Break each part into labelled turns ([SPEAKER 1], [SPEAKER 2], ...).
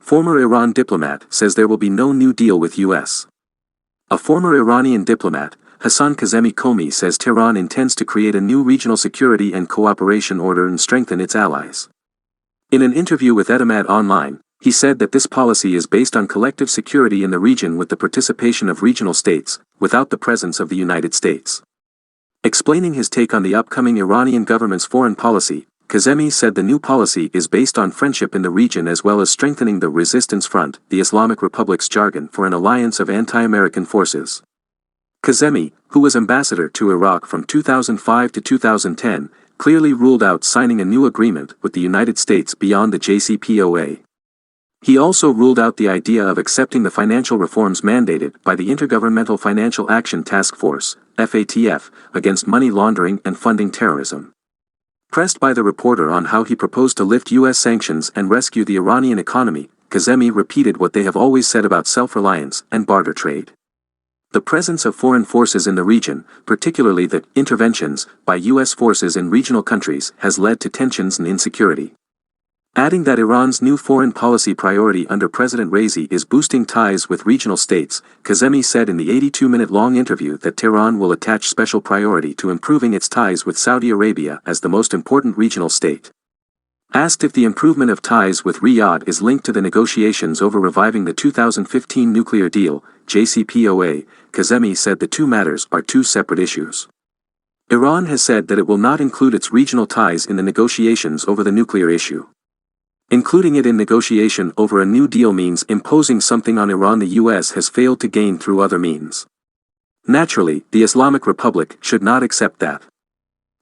[SPEAKER 1] Former Iran diplomat says there will be no new deal with U.S. A former Iranian diplomat, Hassan Kazemi says Tehran intends to create a new regional security and cooperation order and strengthen its allies. In an interview with Diplomat online, he said that this policy is based on collective security in the region with the participation of regional states, without the presence of the United States. Explaining his take on the upcoming Iranian government's foreign policy, Kazemi said the new policy is based on friendship in the region as well as strengthening the resistance front, the Islamic Republic's jargon for an alliance of anti-American forces. Kazemi, who was ambassador to Iraq from 2005 to 2010, clearly ruled out signing a new agreement with the United States beyond the JCPOA. He also ruled out the idea of accepting the financial reforms mandated by the Intergovernmental Financial Action Task Force, FATF, against money laundering and funding terrorism. Pressed by the reporter on how he proposed to lift U.S. sanctions and rescue the Iranian economy, Kazemi repeated what they have always said about self-reliance and barter trade. The presence of foreign forces in the region, particularly the interventions by U.S. forces in regional countries, has led to tensions and insecurity. Adding that Iran's new foreign policy priority under President Raisi is boosting ties with regional states, Kazemi said in the 82-minute-long interview that Tehran will attach special priority to improving its ties with Saudi Arabia as the most important regional state. Asked if the improvement of ties with Riyadh is linked to the negotiations over reviving the 2015 nuclear deal, JCPOA, Kazemi said the two matters are two separate issues. Iran has said that it will not include its regional ties in the negotiations over the nuclear issue. Including it in negotiation over a new deal means imposing something on Iran the U.S. has failed to gain through other means. Naturally, the Islamic Republic should not accept that.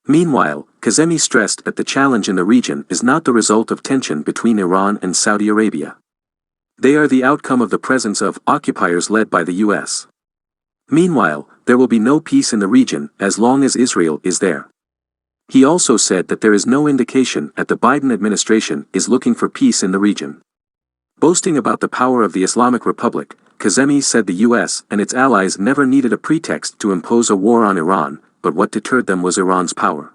[SPEAKER 1] Meanwhile, Kazemi stressed that the challenge in the region is not the result of tension between Iran and Saudi Arabia. They are the outcome of the presence of occupiers led by the U.S. Meanwhile, there will be no peace in the region as long as Israel is there. He also said that there is no indication that the Biden administration is looking for peace in the region. Boasting about the power of the Islamic Republic, Kazemi said the U.S. and its allies never needed a pretext to impose a war on Iran, but what deterred them was Iran's power.